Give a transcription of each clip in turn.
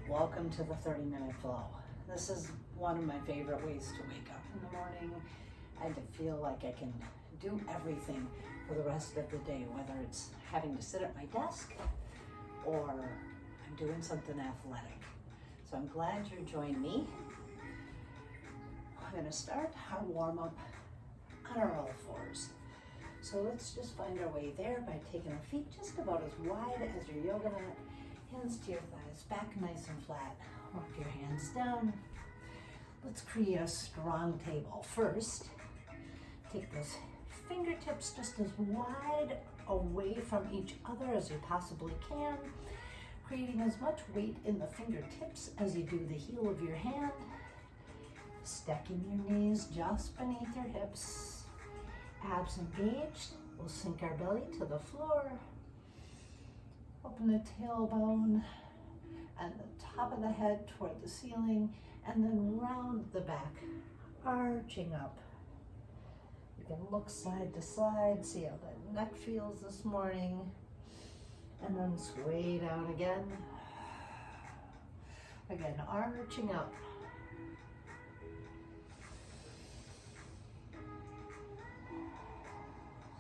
Welcome to the 30-minute flow. This is one of my favorite ways to wake up in the morning and to feel like I can do everything for the rest of the day, whether it's having to sit at my desk or I'm doing something athletic. So I'm glad you're joining me. I'm going to start our warm-up on our all fours. So let's just find our way there by taking our feet just about as wide as your yoga mat, hands to your thighs, back nice and flat. Walk your hands down. Let's create a strong table. First, take those fingertips just as wide away from each other as you possibly can, creating as much weight in the fingertips as you do the heel of your hand. Stacking your knees just beneath your hips. Abs engaged. We'll sink our belly to the floor. Open the tailbone and the top of the head toward the ceiling, and then round the back, arching up. You can look side to side, see how the neck feels this morning, and then sway down again. Again, arching up.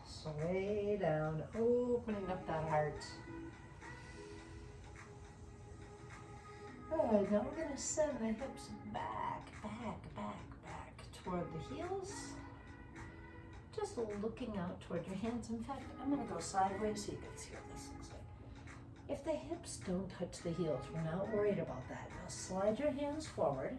Sway down, opening up that heart. Good, now we're going to send the hips back toward the heels. Just looking out toward your hands. In fact, I'm going to go sideways so you can see what this looks like. If the hips don't touch the heels, we're not worried about that. Now slide your hands forward.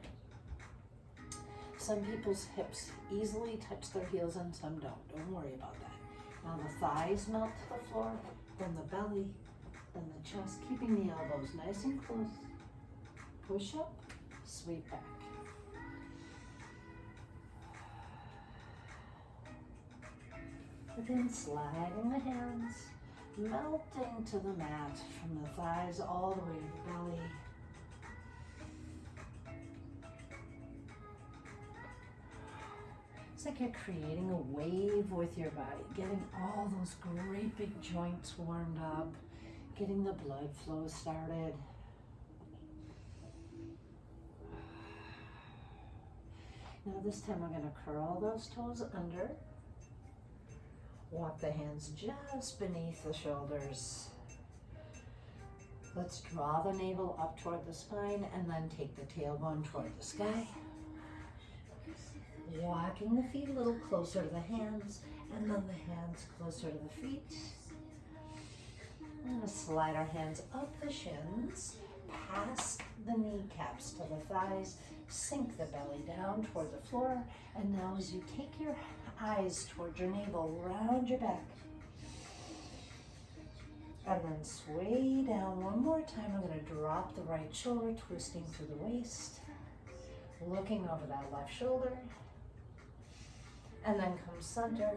Some people's hips easily touch their heels and some don't. Don't worry about that. Now the thighs melt to the floor, then the belly, then the chest, keeping the elbows nice and close. Push up, sweep back. Then sliding the hands, melting to the mat from the thighs all the way to the belly. It's like you're creating a wave with your body, getting all those great big joints warmed up, getting the blood flow started. Now this time we're going to curl those toes under. Walk the hands just beneath the shoulders. Let's draw the navel up toward the spine and then take the tailbone toward the sky. Walking the feet a little closer to the hands and then the hands closer to the feet. We're going to slide our hands up the shins, past the kneecaps to the thighs, sink the belly down toward the floor, and now as you take your eyes toward your navel, round your back. And then sway down one more time. I'm going to drop the right shoulder, twisting through the waist, looking over that left shoulder, and then come center,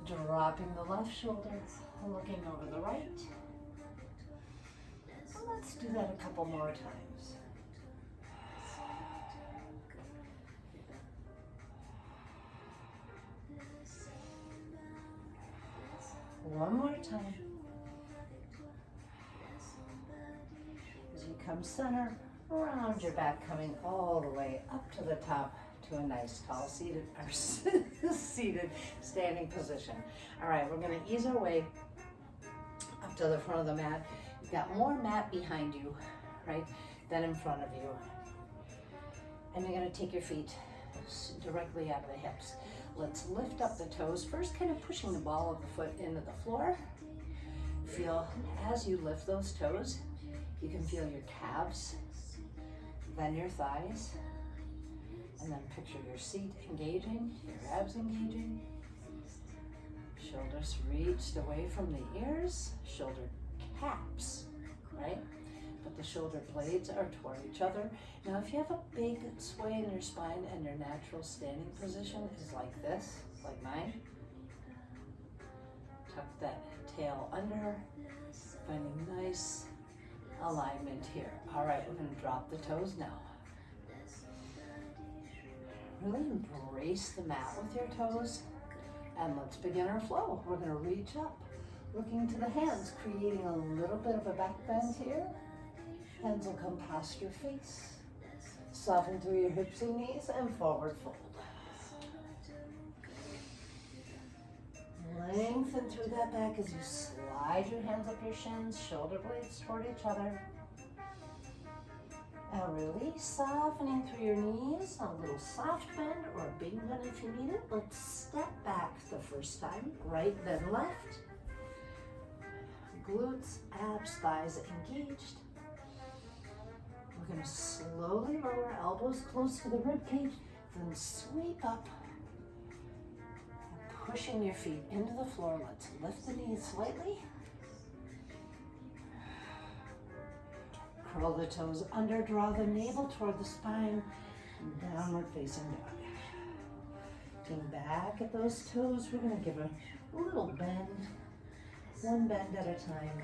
dropping the left shoulder, looking over the right. And let's do that a couple more times. One more time. As you come center, round your back, coming all the way up to the top to a nice tall seated or seated standing position. All right, we're going to ease our way up to the front of the mat. You've got more mat behind you, right, than in front of you. And you're going to take your feet directly out of the hips. Let's lift up the toes. First, kind of pushing the ball of the foot into the floor. Feel as you lift those toes, you can feel your calves, then your thighs, and then picture your seat engaging, your abs engaging. Shoulders reached away from the ears, shoulder caps, right? But the shoulder blades are toward each other. Now, if you have a big sway in your spine and your natural standing position is like this, like mine, tuck that tail under, finding nice alignment here. All right, we're going to drop the toes now. Really embrace the mat with your toes, and let's begin our flow. We're going to reach up, looking to the hands, creating a little bit of a back bend here. Hands will come past your face. Soften through your hips and knees and forward fold. Lengthen through that back as you slide your hands up your shins, shoulder blades toward each other. And release, softening through your knees, a little soft bend or a big bend if you need it. Let's step back the first time, right then left. Glutes, abs, thighs engaged. We're going to slowly lower elbows close to the rib cage, then sweep up. Pushing your feet into the floor. Let's lift the knees slightly. Curl the toes under, draw the navel toward the spine, and downward facing dog. Looking back at those toes, we're going to give a little bend, one bend at a time.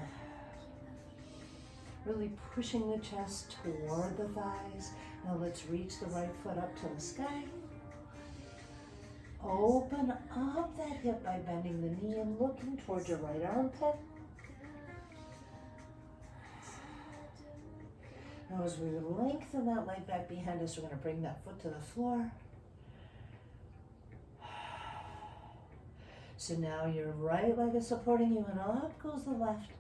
Really pushing the chest toward the thighs. Now let's reach the right foot up to the sky. Open up that hip by bending the knee and looking towards your right armpit. Now as we lengthen that leg back behind us, we're going to bring that foot to the floor. So now your right leg is supporting you and up goes the left.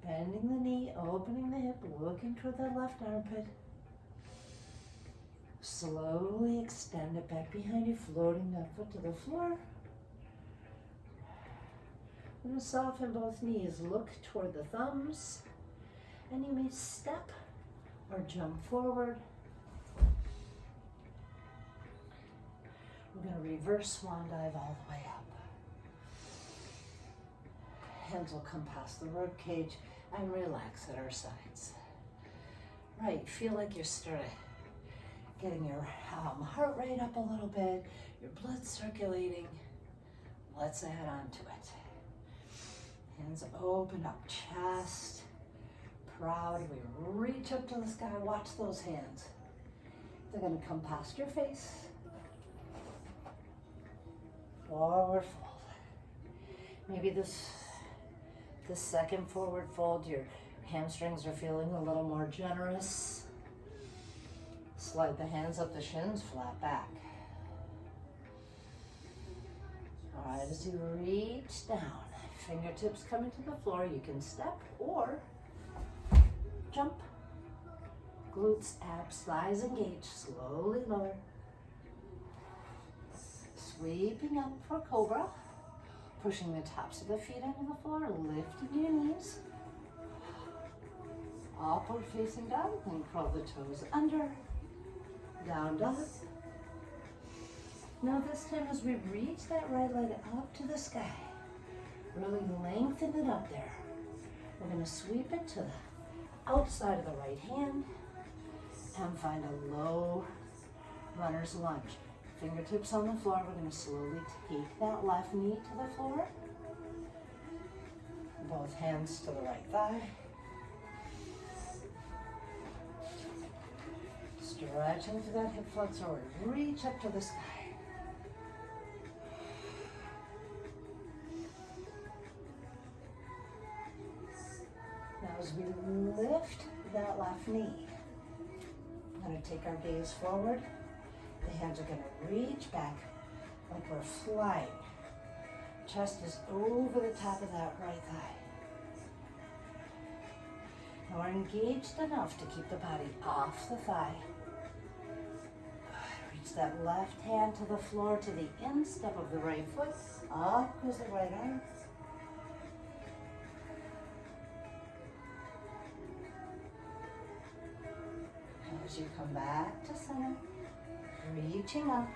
Bending the knee, opening the hip, looking toward the left armpit. Slowly extend it back behind you, floating that foot to the floor. We're going to soften both knees. Look toward the thumbs. And you may step or jump forward. We're going to reverse swan dive all the way up. Hands will come past the rib cage and relax at our sides. Right, feel like you're starting getting your heart rate up a little bit, your blood circulating. Let's add on to it. Hands open up, chest proud. We reach up to the sky. Watch those hands. They're going to come past your face. Forward fold. Maybe this second forward fold, your hamstrings are feeling a little more generous. Slide the hands up the shins, flat back. All right, as you reach down, fingertips come into the floor. You can step or jump. Glutes, abs, thighs engaged. Slowly lower. Sweeping up for cobra. Pushing the tops of the feet into the floor, lifting your knees. Upward facing dog, then curl the toes under. Down dog. Now this time as we reach that right leg up to the sky, really lengthen it up there. We're going to sweep it to the outside of the right hand and find a low runner's lunge. Fingertips on the floor. We're going to slowly take that left knee to the floor. Both hands to the right thigh. Stretching to that hip flexor. Reach up to the sky. Now as we lift that left knee, we're going to take our gaze forward. The hands are going to reach back like we're flying. Chest is over the top of that right thigh. Now we're engaged enough to keep the body off the thigh. Reach that left hand to the floor to the instep of the right foot. Up goes the right arm. As you come back to center, reaching up.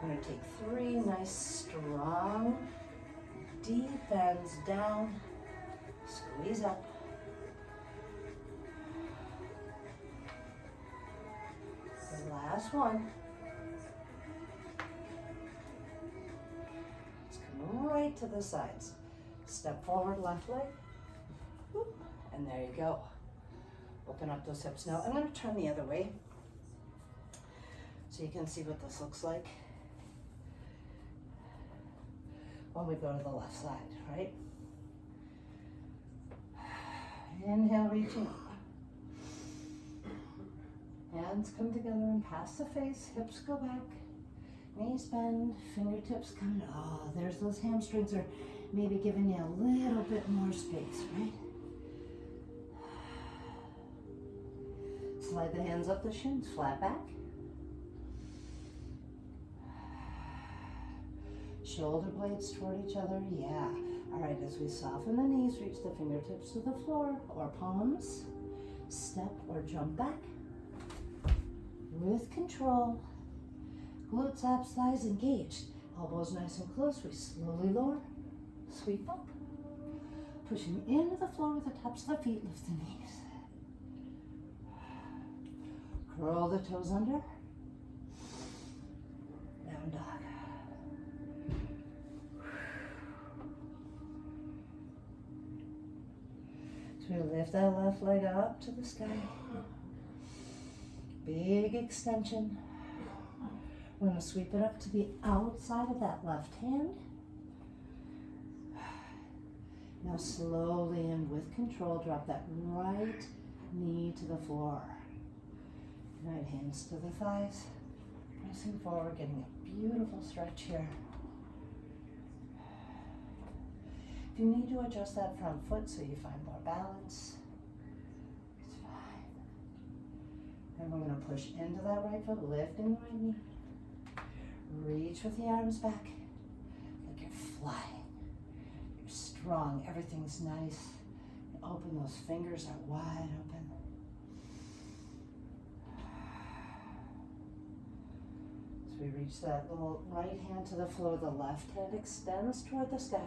I'm going to take 3 nice, strong, deep bends down. Squeeze up. The last one. Let's come right to the sides. Step forward, left leg. Whoop, and there you go. Open up those hips. Now I'm going to turn the other way so you can see what this looks like when we go to the left side, right? Inhale, reaching up. Hands come together and past the face, hips go back, knees bend, fingertips come, oh, there's those hamstrings are maybe giving you a little bit more space, right? Slide the hands up the shins, flat back. Shoulder blades toward each other, yeah. All right, as we soften the knees, reach the fingertips to the floor or palms. Step or jump back. With control. Glutes, abs, thighs engaged. Elbows nice and close. We slowly lower. Sweep up. Pushing into the floor with the tops of the feet. Lift the knees. Curl the toes under. Down dog. So we lift that left leg up to the sky. Big extension. We're going to sweep it up to the outside of that left hand. Now slowly and with control, drop that right knee to the floor. Right hands to the thighs. Pressing forward, getting a beautiful stretch here. If you need to adjust that front foot so you find more balance, it's fine. And we're going to push into that right foot, lifting the right knee. Reach with the arms back, like you're flying. You're strong, everything's nice. Open, those fingers are wide open. So we reach that little right hand to the floor, the left hand extends toward the sky.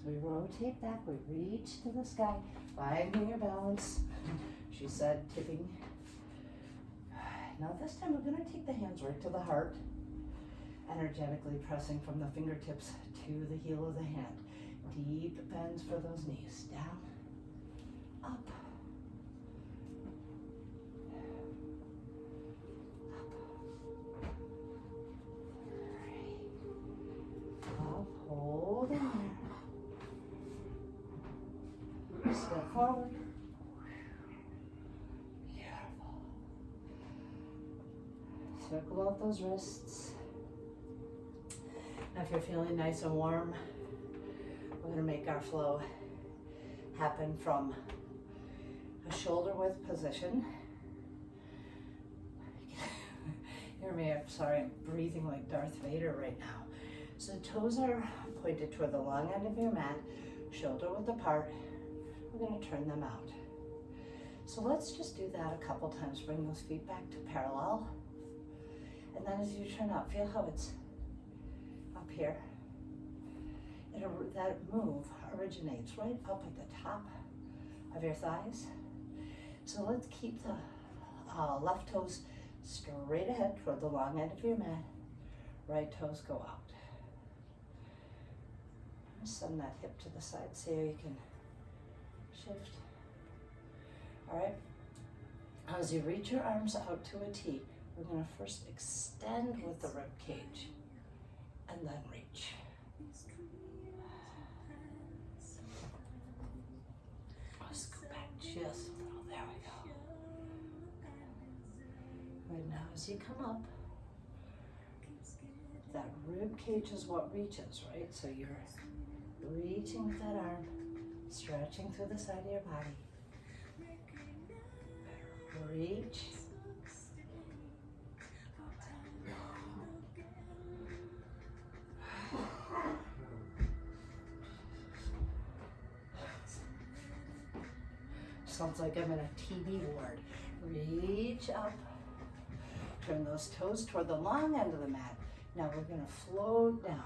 We rotate back, we reach to the sky, finding your balance. She said, tipping. Now this time we're going to take the hands right to the heart, energetically pressing from the fingertips to the heel of the hand. Deep bends for those knees. Down, up, up, hold in there. Step forward. Beautiful. Circle out those wrists. Now if you're feeling nice and warm, we're going to make our flow happen from a shoulder width position. Hear me, I'm sorry, I'm breathing like Darth Vader right now. So the toes are pointed toward the long end of your mat, shoulder width apart. We're going to turn them out. So let's just do that a couple times. Bring those feet back to parallel. And then as you turn out, feel how it's up here. That move originates right up at the top of your thighs. So let's keep the left toes straight ahead toward the long end of your mat. Right toes go out. Send that hip to the side so you can shift. All right. As you reach your arms out to a T, we're going to first extend with the rib cage and then reach. Scoot back just a little. There we go. Right now, as you come up, that rib cage is what reaches, right? So you're reaching with that arm, stretching through the side of your body. Reach. Sounds like I'm in a TB ward. Reach up. Turn those toes toward the long end of the mat. Now we're going to float down.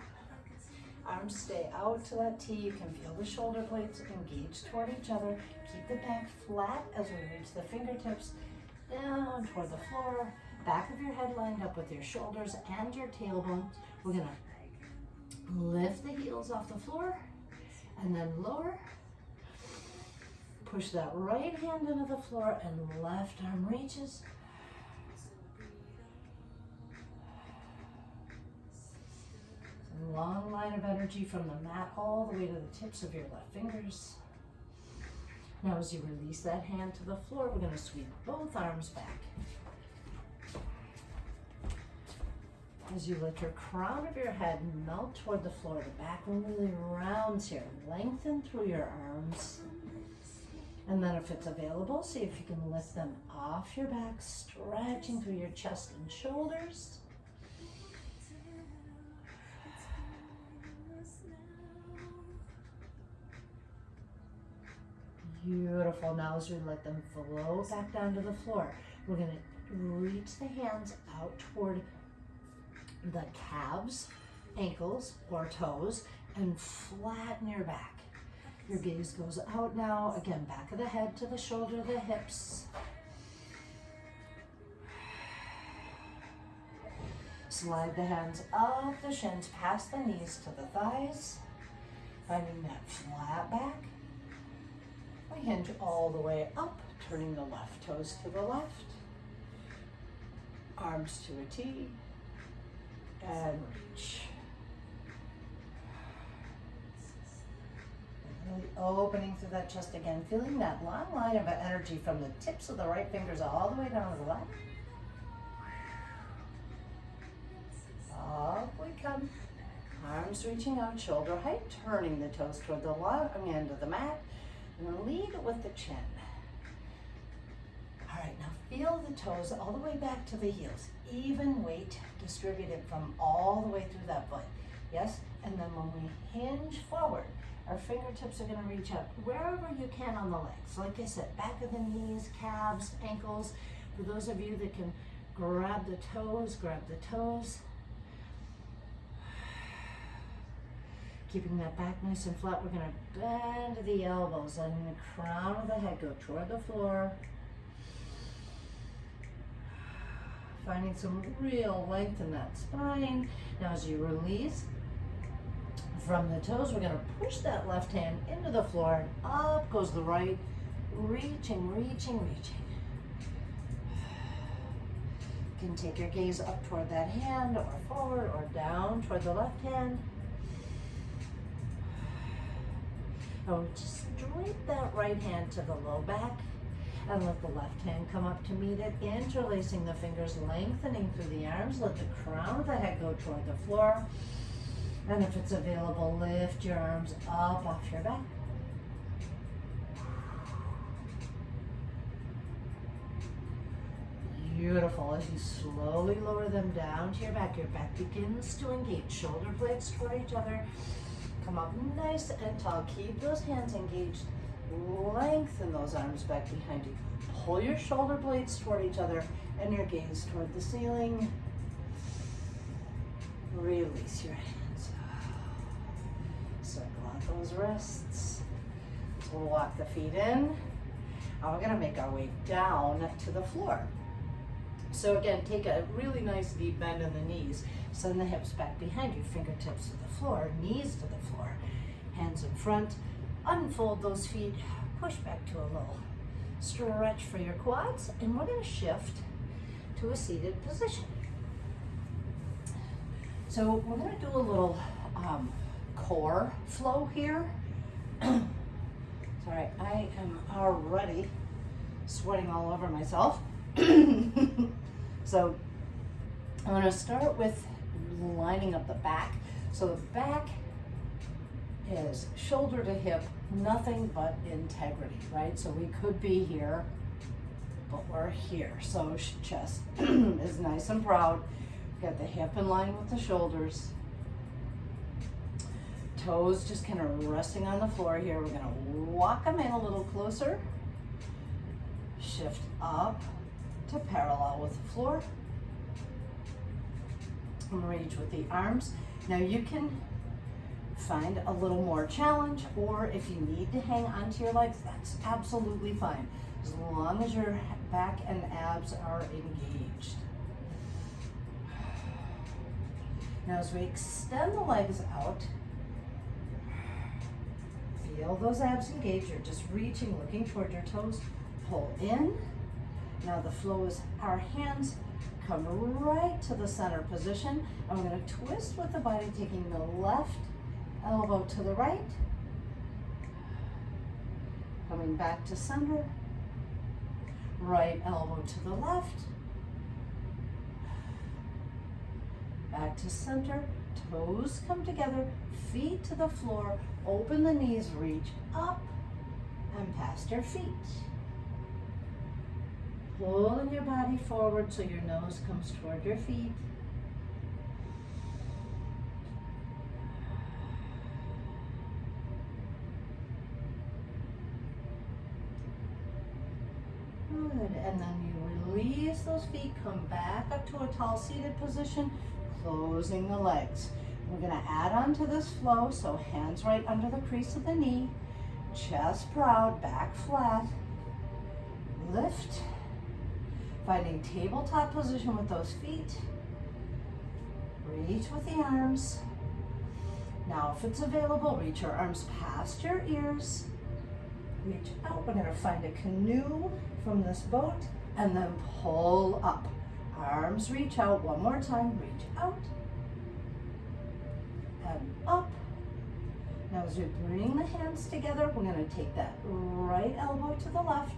Arms stay out to that T. You can feel the shoulder blades engage toward each other. Keep the back flat as we reach the fingertips down toward the floor. Back of your head lined up with your shoulders and your tailbone. We're going to lift the heels off the floor and then lower. Push that right hand into the floor and left arm reaches. Long line line of energy from the mat all the way to the tips of your left fingers. Now as you release that hand to the floor, we're going to sweep both arms back. As you let your crown of your head melt toward the floor, the back really rounds here. Lengthen through your arms. And then if it's available, see if you can lift them off your back, stretching through your chest and shoulders. Beautiful. Now as we let them flow back down to the floor, we're going to reach the hands out toward the calves, ankles, or toes, and flatten your back. Your gaze goes out now. Again, back of the head to the shoulder, the hips. Slide the hands up the shins, past the knees to the thighs. Finding that flat back. We hinge all the way up, turning the left toes to the left. Arms to a T. And reach. Really opening through that chest again, feeling that long line of energy from the tips of the right fingers all the way down to the left. Up we come. Arms reaching out, shoulder height, turning the toes toward the long end of the mat. And lead with the chin. All right, now feel the toes all the way back to the heels. Even weight distributed from all the way through that foot. Yes? And then when we hinge forward, our fingertips are going to reach up wherever you can on the legs. Like I said, back of the knees, calves, ankles. For those of you that can grab the toes, grab the toes. Keeping that back nice and flat, we're going to bend the elbows, letting the crown of the head go toward the floor. Finding some real length in that spine. Now as you release from the toes, we're going to push that left hand into the floor. Up goes the right, reaching, reaching, reaching. You can take your gaze up toward that hand, or forward, or down toward the left hand. Now just drape that right hand to the low back and let the left hand come up to meet it, interlacing the fingers, lengthening through the arms. Let the crown of the head go toward the floor. And if it's available, lift your arms up off your back. Beautiful. As you slowly lower them down to your back begins to engage. Shoulder blades toward each other. Come up nice and tall. Keep those hands engaged. Lengthen those arms back behind you. Pull your shoulder blades toward each other and your gaze toward the ceiling. Release your hands. Circle out those wrists. So we'll walk the feet in. Now we're going to make our way down to the floor. So again, take a really nice deep bend in the knees. Send the hips back behind you, fingertips to the floor, knees to the floor, hands in front. Unfold those feet, push back to a little stretch for your quads, and we're going to shift to a seated position. So we're going to do a little core flow here. Sorry, I am already sweating all over myself. So I'm going to start with lining up the back. So the back is shoulder to hip, nothing but integrity, right? So we could be here, but we're here. So chest is nice and proud. Got the hip in line with the shoulders. Toes just kind of resting on the floor here. We're gonna walk them in a little closer. Shift up to parallel with the floor. And reach with the arms. Now you can find a little more challenge, or if you need to hang onto your legs, that's absolutely fine, as long as your back and abs are engaged. Now as we extend the legs out, feel those abs engaged. You're just reaching, looking toward your toes. Pull in. Now the flow is our hands come right to the center position. And we're going to twist with the body, taking the left elbow to the right, coming back to center, right elbow to the left, back to center, toes come together, feet to the floor, open the knees, reach up and past your feet. Pulling your body forward so your nose comes toward your feet. Good, and then you release those feet, come back up to a tall seated position, closing the legs. We're gonna add on to this flow, so hands right under the crease of the knee, chest proud, back flat, lift, finding tabletop position with those feet, reach with the arms. Now if it's available, reach your arms past your ears, reach out. We're gonna find a canoe from this boat and then pull up. Arms reach out, one more time, reach out and up. Now as we bring the hands together, we're gonna take that right elbow to the left,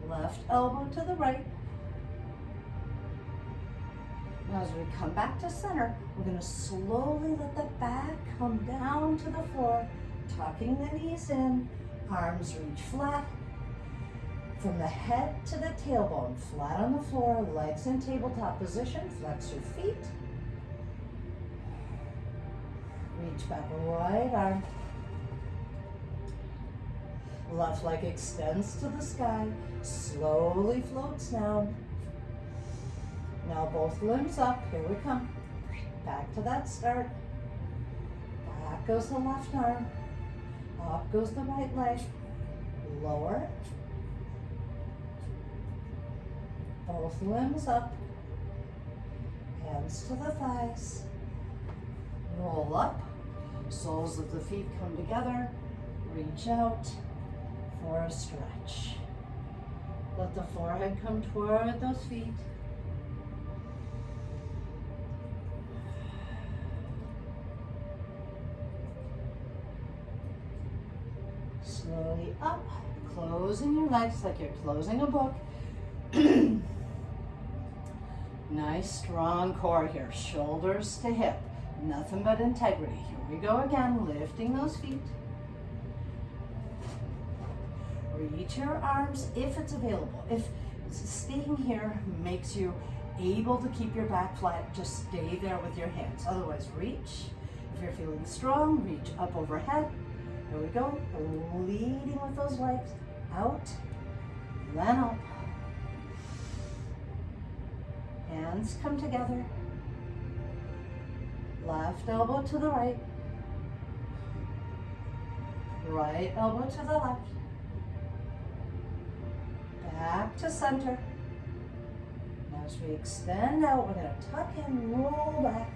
left elbow to the right. Now as we come back to center, we're gonna slowly let the back come down to the floor, tucking the knees in, arms reach flat. From the head to the tailbone, flat on the floor, legs in tabletop position, flex your feet. Reach back, right arm. Left leg extends to the sky, slowly floats down. Now both limbs up, here we come. Back to that start. Back goes the left arm, up goes the right leg, lower. Both limbs up, hands to the thighs, roll up, soles of the feet come together, reach out for a stretch. Let the forehead come toward those feet. Slowly up, closing your legs like you're closing a book. Nice strong core here, shoulders to hip, nothing but integrity. Here we go again, lifting those feet. Reach your arms if it's available. If staying here makes you able to keep your back flat, just stay there with your hands. Otherwise, reach. If you're feeling strong, reach up overhead. Here we go, leading with those legs, out, then up. Hands come together. Left elbow to the right. Right elbow to the left. Back to center. Now as we extend out, we're gonna tuck in, roll back.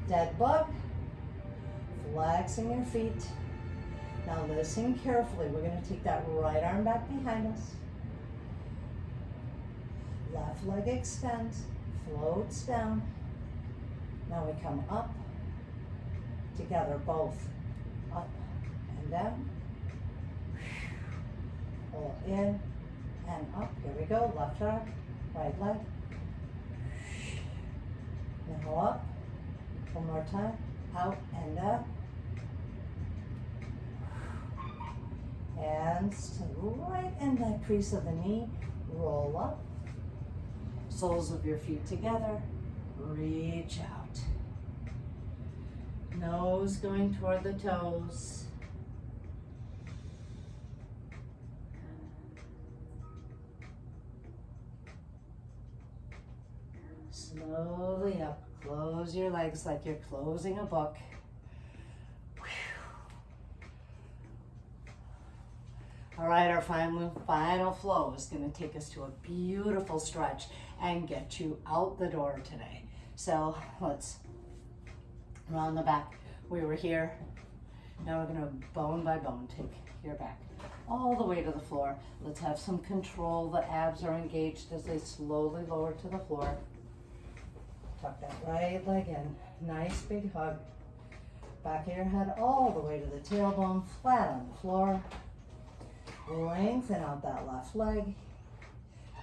Dead bug. Flexing your feet. Now listen carefully. We're gonna take that right arm back behind us. Left leg extends, floats down. Now we come up, together both, up and down. Pull in and up, here we go, left arm, right leg. Now up, one more time, out and up. Hands to the right and the crease of the knee, roll up. Soles of your feet together, reach out. Nose going toward the toes. Slowly up, close your legs like you're closing a book. All right, our final flow is going to take us to a beautiful stretch and get you out the door today. So let's round the back. We were here. Now we're going to bone by bone take your back all the way to the floor. Let's have some control. The abs are engaged as they slowly lower to the floor. Tuck that right leg in. Nice big hug. Back of your head all the way to the tailbone, flat on the floor. Lengthen out that left leg.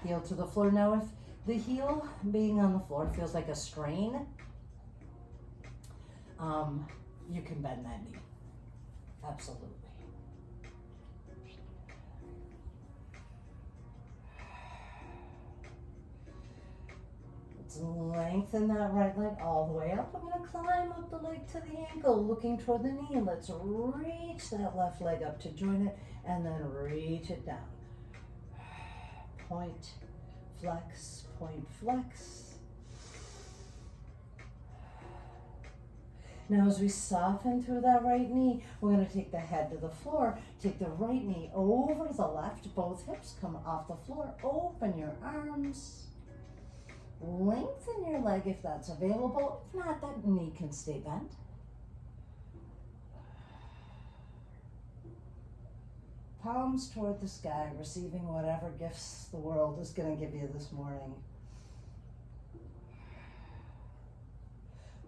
Heel to the floor. Now if the heel being on the floor feels like a strain, you can bend that knee. Absolutely. Let's lengthen that right leg all the way up. I'm going to climb up the leg to the ankle, looking toward the knee. Let's reach that left leg up to join it, and then reach it down. Point, flex, point, flex. Now as we soften through that right knee, we're going to take the head to the floor, take the right knee over the left, both hips come off the floor, open your arms, lengthen your leg if that's available. If not, that knee can stay bent. Palms toward the sky, receiving whatever gifts the world is going to give you this morning.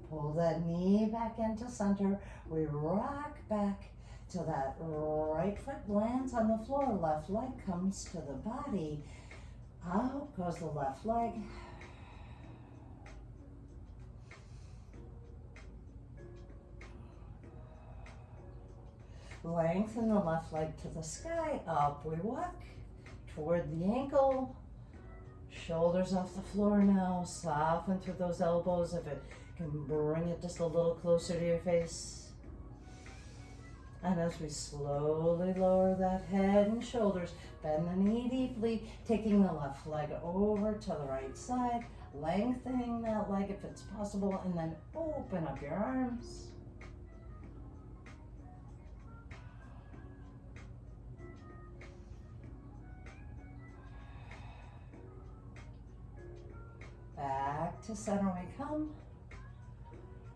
Pull that knee back into center. We rock back till that right foot lands on the floor. Left leg comes to the body. Out goes the left leg. Lengthen the left leg to the sky. Up we walk toward the ankle. Shoulders off the floor now. Soften through those elbows if it can bring it just a little closer to your face. And as we slowly lower that head and shoulders, bend the knee deeply, taking the left leg over to the right side, lengthening that leg if it's possible, and then open up your arms. Back to center we come.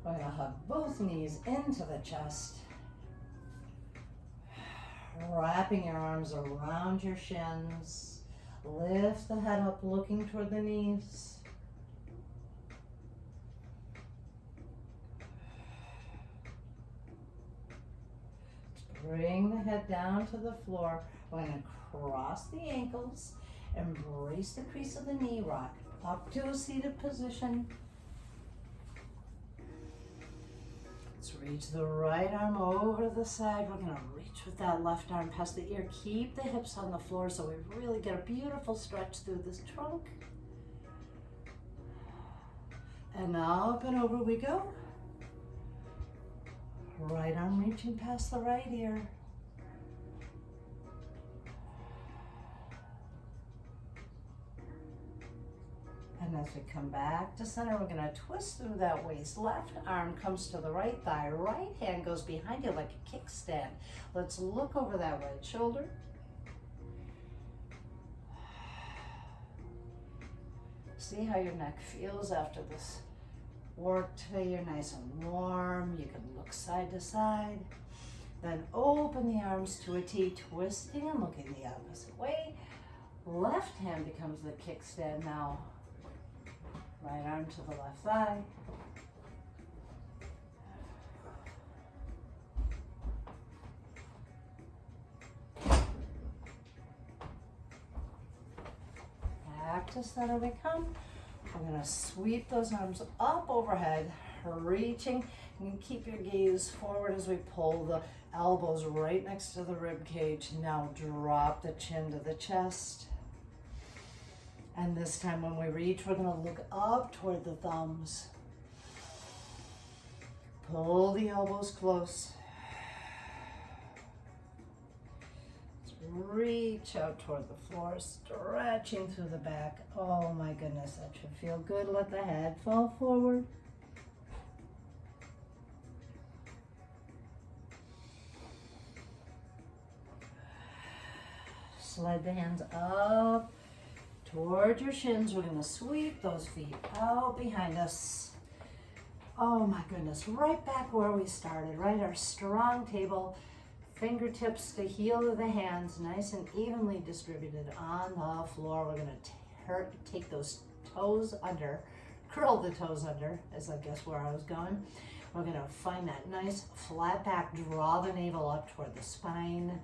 We're going to hug both knees into the chest. Wrapping your arms around your shins. Lift the head up, looking toward the knees. Bring the head down to the floor. We're going to cross the ankles. Embrace the crease of the knee. Rock up to a seated position. Let's reach the right arm over the side. We're going to reach with that left arm past the ear. Keep the hips on the floor so we really get a beautiful stretch through this trunk. And up and over we go. Right arm reaching past the right ear. And as we come back to center, we're going to twist through that waist. Left arm comes to the right thigh. Right hand goes behind you like a kickstand. Let's look over that right shoulder. See how your neck feels after this work today. You're nice and warm. You can look side to side. Then open the arms to a T, twisting and looking the opposite way. Left hand becomes the kickstand now. Right arm to the left thigh. Back to center we come. We're going to sweep those arms up overhead, reaching. You can keep your gaze forward as we pull the elbows right next to the rib cage. Now drop the chin to the chest. And this time when we reach, we're going to look up toward the thumbs. Pull the elbows close. Reach out toward the floor, stretching through the back. Oh my goodness, that should feel good. Let the head fall forward. Slide the hands up toward your shins. We're going to sweep those feet out behind us. Oh my goodness, right back where we started, right? Our strong table, fingertips to heel of the hands, nice and evenly distributed on the floor. We're going to take those toes under, curl the toes under, is I guess where I was going. We're gonna find that nice flat back, draw the navel up toward the spine.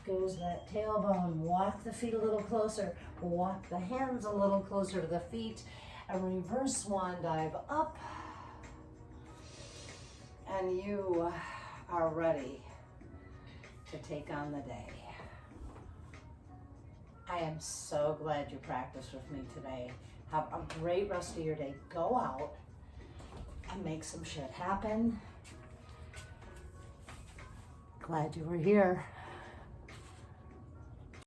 Goes that tailbone, walk the feet a little closer, walk the hands a little closer to the feet, and reverse swan dive up. And you are ready to take on the day. I am so glad you practiced with me today. Have a great rest of your day. Go out and make some shit happen. Glad you were here.